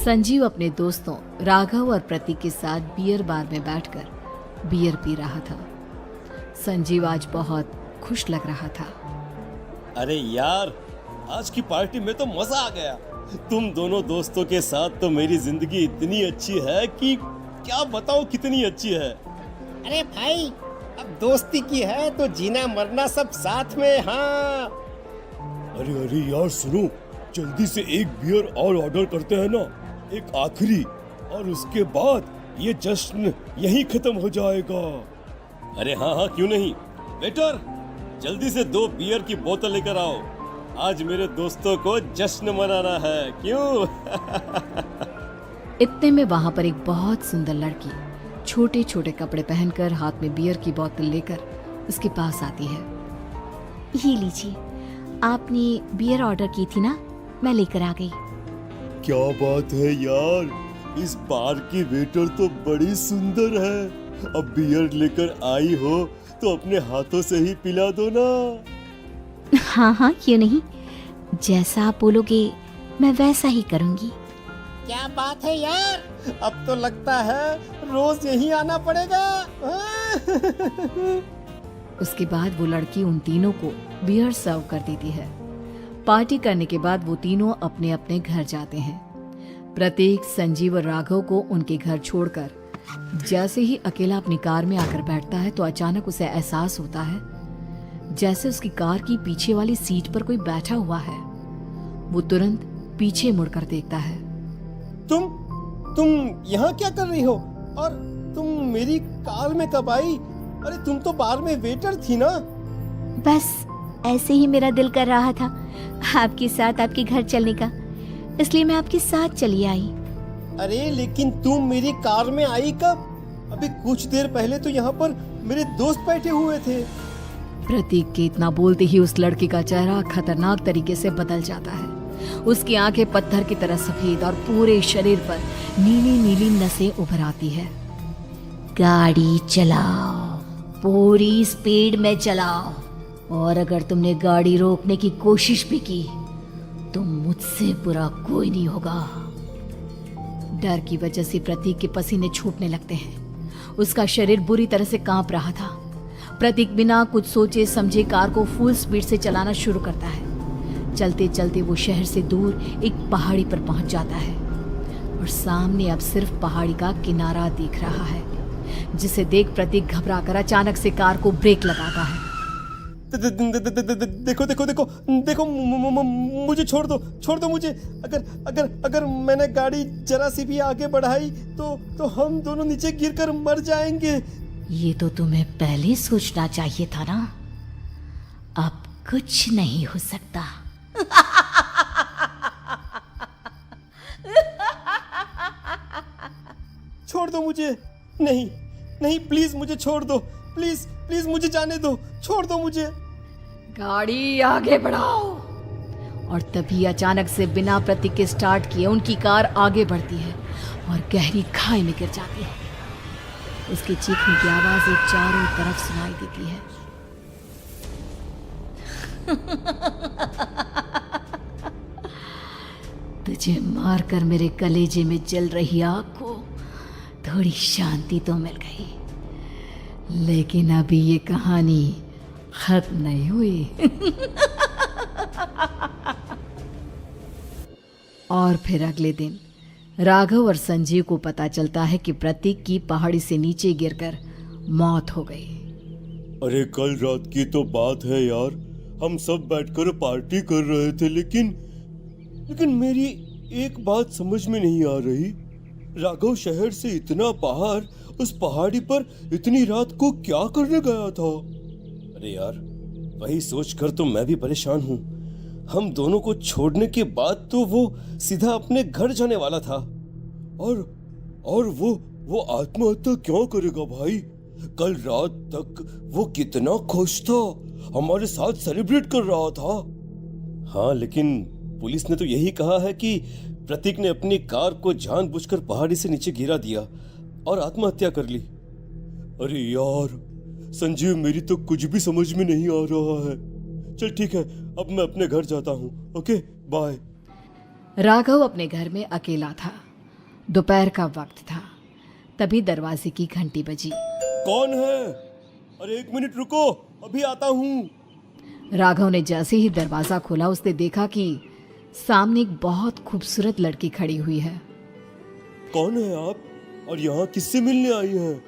संजीव अपने दोस्तों राघव और प्रतीक के साथ बियर बार में बैठकर बियर पी रहा था। संजीव आज बहुत खुश लग रहा था। अरे यार, आज की पार्टी में तो मजा आ गया। तुम दोनों दोस्तों के साथ तो मेरी जिंदगी इतनी अच्छी है कि क्या बताओ कितनी अच्छी है। अरे भाई, अब दोस्ती की है तो जीना मरना सब साथ में। हाँ अरे अरे यार सुनो, जल्दी से एक बियर और ऑर्डर करते हैं ना, एक आखिरी, और उसके बाद ये जश्न यहीं खत्म हो जाएगा। अरे हाँ हाँ, क्यों नहीं। वेटर, जल्दी से 2 बियर की बोतल लेकर आओ। आज मेरे दोस्तों को जश्न मनाना है, क्यों? इतने में वहां पर एक बहुत सुंदर लड़की छोटे छोटे कपड़े पहनकर हाथ में बियर की बोतल लेकर उसके पास आती है। ये लीजिए, आपने बियर ऑर्डर की थी ना, मैं लेकर आ गई। क्या बात है यार, इस बार की वेटर तो बड़ी सुंदर है। अब बियर लेकर आई हो तो अपने हाथों से ही पिला दो ना। हाँ हाँ, क्यों नहीं, जैसा आप बोलोगे मैं वैसा ही करूँगी। क्या बात है यार, अब तो लगता है रोज यहीं आना पड़ेगा। उसके बाद वो लड़की उन तीनों को बियर सर्व कर देती है। पार्टी करने के बाद वो तीनों अपने अपने घर जाते हैं। प्रतीक, संजीव और राघव को उनके घर छोड़कर जैसे ही अकेला अपनी कार में आकर बैठता है तो अचानक उसे एहसास होता है जैसे उसकी कार की पीछे वाली सीट पर कोई बैठा हुआ है। वो तुरंत पीछे मुड़कर देखता है। तुम यहाँ क्या कर रही हो? और तुम मेरी कार में कब आई? अरे तुम तो बार में वेटर थी ना। बस ऐसे ही मेरा दिल कर रहा था आपके साथ आपके घर चलने का, इसलिए मैं आपके साथ चली आई। अरे लेकिन तुम मेरी कार में आई कब? अभी कुछ देर पहले तो यहाँ पर मेरे दोस्त बैठे हुए थे। प्रतीक के इतना बोलते ही उस लड़के का चेहरा खतरनाक तरीके से बदल जाता है। उसकी आंखें पत्थर की तरह सफेद और पूरे शरीर पर नीली नीली नसें उभर आती है। गाड़ी चलाओ, पूरी स्पीड में चलाओ, और अगर तुमने गाड़ी रोकने की कोशिश भी की तो मुझसे बुरा कोई नहीं होगा। डर की वजह से प्रतीक के पसीने छूटने लगते हैं। उसका शरीर बुरी तरह से कांप रहा था। प्रतीक बिना कुछ सोचे समझे कार को फुल स्पीड से चलाना शुरू करता है। चलते चलते वो शहर से दूर एक पहाड़ी पर पहुंच जाता है और सामने अब सिर्फ पहाड़ी का किनारा दिख रहा है, जिसे देख प्रतीक घबराकर अचानक से कार को ब्रेक लगाता है। देखो देखो देखो देखो, मुझे छोड़ दो मुझे। अगर मैंने गाड़ी जरा सी भी आगे बढ़ाई तो हम दोनों नीचे गिरकर मर जाएंगे। ये तो तुम्हें पहले सोचना चाहिए था ना। अब कुछ नहीं हो सकता। छोड़ दो मुझे। नहीं प्लीज मुझे छोड़ दो। प्लीज मुझे जाने दो। छोड़ दो मुझे। गाड़ी आगे बढ़ाओ। और तभी अचानक से बिना प्रतीक के स्टार्ट किए उनकी कार आगे बढ़ती है और गहरी खाई में गिर जाती है। उसके चीखने की आवाज एक चारों तरफ सुनाई देती है। तुझे मारकर मेरे कलेजे में जल रही आग को थोड़ी शांति तो मिल गई, लेकिन अभी ये कहानी खत्म नहीं हुई। और फिर अगले दिन राघव और संजीव को पता चलता है कि प्रतीक की पहाड़ी से नीचे गिरकर मौत हो गई। अरे कल रात की तो बात है यार, हम सब बैठकर पार्टी कर रहे थे, लेकिन मेरी एक बात समझ में नहीं आ रही। राघव शहर से इतना बाहर उस पहाड़ी पर इतनी रात को क्या करने गया था? अरे यार, वही सोचकर तो मैं भी परेशान हूँ। हम दोनों को छोड़ने के बाद तो वो सीधा अपने घर जाने वाला था, और वो आत्महत्या क्यों करेगा भाई? कल रात तक वो कितना खुश था, हमारे साथ सेलिब्रेट कर रहा था। हाँ, लेकिन पुलिस ने तो यही कहा है कि प्रतीक ने अपनी कार को जानबूझकर पहाड़ी से नीचे गिरा दिया और आत्महत्या कर ली। अरे यार संजीव, मेरी तो कुछ भी समझ में नहीं आ रहा है। चल ठीक है, अब मैं अपने घर जाता हूँ। Okay, bye. राघव अपने घर में अकेला था। दोपहर का वक्त था। तभी दरवाजे की घंटी बजी। कौन है? अरे 1 मिनट रुको, अभी आता हूँ। राघव ने जैसे ही दरवाजा खोला उसने देखा कि सामने एक बहुत खूबसूरत लड़की खड़ी हुई है। कौन है आप और यहाँ किससे मिलने आई हैं?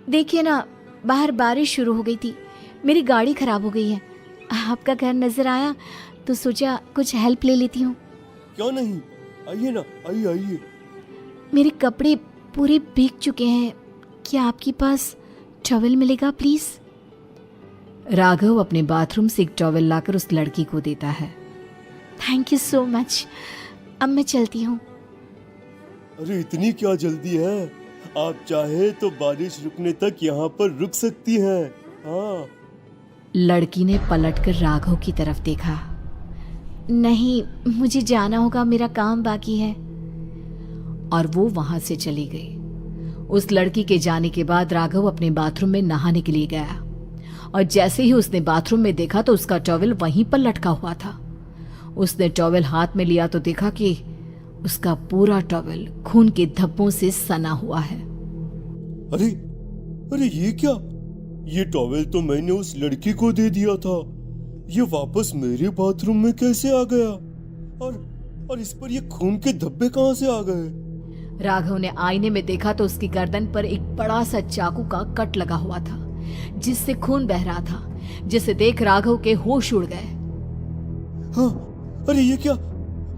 देखिए ना, बाहर बारिश शुरू हो गई थी, मेरी गाड़ी खराब हो गई है। आपका घर नजर आया तो सोचा कुछ हेल्प ले लेती हूँ। क्यों नहीं, आइए ना, आइए आइए। मेरे कपड़े पूरे भीग चुके हैं, क्या आपके पास टॉवल मिलेगा प्लीज? राघव अपने बाथरूम से एक टॉवल लाकर उस लड़की को देता है। थैंक यू सो मच, अब मैं चलती हूँ। अरे इतनी क्या जल्दी है? आप चाहे तो बारिश रुकने तक यहाँ पर रुक सकती हैं। हाँ। लड़की ने पलटकर राघव की तरफ देखा। नहीं, मुझे जाना होगा, मेरा काम बाकी है। और वो वहां से चली गई। उस लड़की के जाने के बाद राघव अपने बाथरूम में नहाने के लिए गया और जैसे ही उसने बाथरूम में देखा तो उसका टॉवल वहीं पर लटका हुआ था। उसने टॉवल हाथ में लिया तो देखा कि उसका पूरा टॉवल खून के धब्बों से सना हुआ है। अरे अरे ये क्या? ये टॉवल तो मैंने उस लड़की को दे दिया था। ये वापस मेरे बाथरूम में कैसे आ गया? और इस पर ये खून के धब्बे कहां से आ गए? राघव ने आईने में देखा तो उसकी गर्दन पर एक बड़ा सा चाकू का कट लगा हुआ था जिससे खून बह रहा था, जिसे देख राघव के होश उड़ गए। हाँ, अरे ये क्या?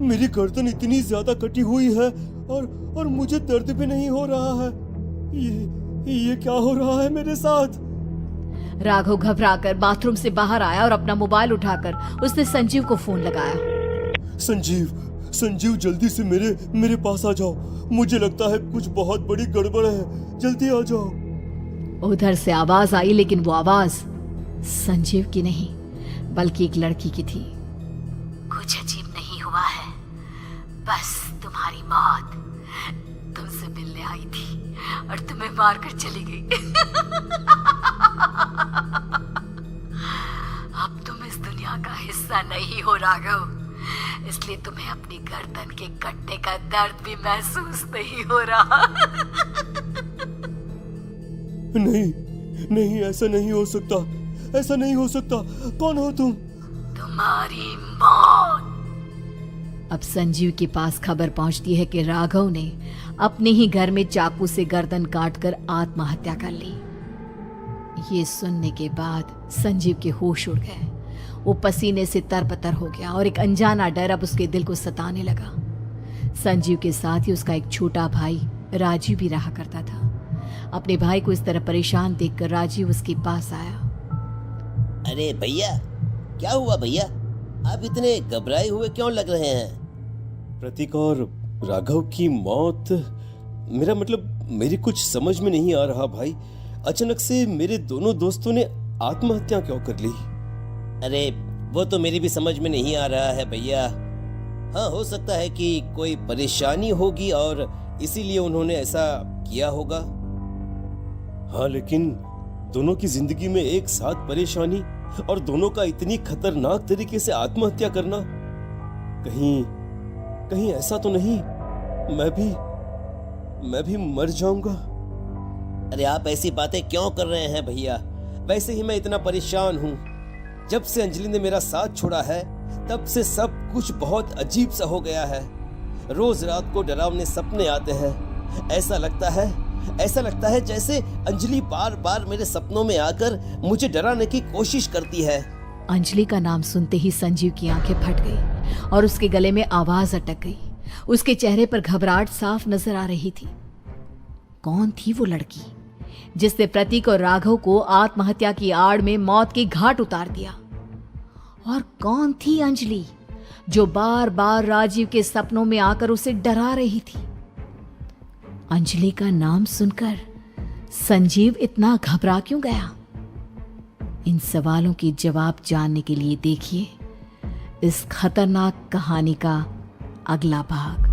मेरी गर्दन इतनी ज्यादा कटी हुई है और मुझे दर्द भी नहीं हो रहा है। ये क्या हो रहा है मेरे साथ? राघव घबराकर बाथरूम से बाहर आया और अपना मोबाइल उठाकर उसने संजीव को फोन लगाया। संजीव जल्दी से मेरे पास आ जाओ। मुझे लगता है कुछ बहुत बड़ी गड़बड़ है, जल्दी आ जाओ। उधर से आवाज आई, लेकिन वो आवाज संजीव की नहीं बल्कि एक लड़की की थी। कुछ अजीब नहीं हुआ है, बस तुम्हारी मौत तुमसे मिलने आई थी और तुम्हें मारकर चली गई। अब तुम इस दुनिया का हिस्सा नहीं हो राघव, इसलिए तुम्हें अपनी गर्दन के कटने का दर्द भी महसूस नहीं हो रहा। नहीं, ऐसा नहीं हो सकता, ऐसा नहीं हो सकता। कौन हो तुम? तुम्हारी मौत। अब संजीव के पास खबर पहुंचती है कि राघव ने अपने ही घर में चाकू से गर्दन काटकर आत्महत्या कर ली। ये सुनने के बाद संजीव के होश उड़ गए। वो पसीने से तरबतर हो गया और एक अनजाना डर अब उसके दिल को सताने लगा। संजीव के साथ ही उसका एक छोटा भाई राजीव भी रहा करता था। अपने भाई को इस तरह परेशान देखकर राजीव उसके पास आया। अरे भैया, क्या हुआ भैया? आप इतने घबराए हुए क्यों लग रहे हैं? प्रतीक और राघव की मौत, मेरा मतलब मेरी कुछ समझ में नहीं आ रहा भाई। अचानक से मेरे दोनों दोस्तों ने आत्महत्या क्यों कर ली? अरे वो तो मेरी भी समझ में नहीं आ रहा है भैया। हाँ, हो सकता है कि कोई परेशानी होगी और इसीलिए उन्होंने ऐसा किया होगा। हाँ, लेकिन दोनों की जिंदगी में एक साथ परेशानी और दोनों का इतनी खतरनाक तरीके से आत्महत्या करना, कहीं ऐसा तो नहीं मैं भी मर जाऊंगा? अरे आप ऐसी बातें क्यों कर रहे हैं भैया? वैसे ही मैं इतना परेशान हूँ। जब से अंजलि ने मेरा साथ छोड़ा है तब से सब कुछ बहुत अजीब सा हो गया है। रोज रात को डरावने सपने आते हैं। ऐसा लगता है जैसे अंजलि बार बार मेरे सपनों में आकर मुझे डराने की कोशिश करती है। अंजलि का नाम सुनते ही संजीव की आंखें फट गई और उसके गले में आवाज अटक गई। उसके चेहरे पर घबराहट साफ नजर आ रही थी। कौन थी वो लड़की जिसने प्रतीक और राघव को आत्महत्या की आड़ में मौत के घाट उतार दिया? और कौन थी अंजलि जो बार बार राजीव के सपनों में आकर उसे डरा रही थी? अंजलि का नाम सुनकर संजीव इतना घबरा क्यों गया? इन सवालों के जवाब जानने के लिए देखिए इस खतरनाक कहानी का अगला भाग।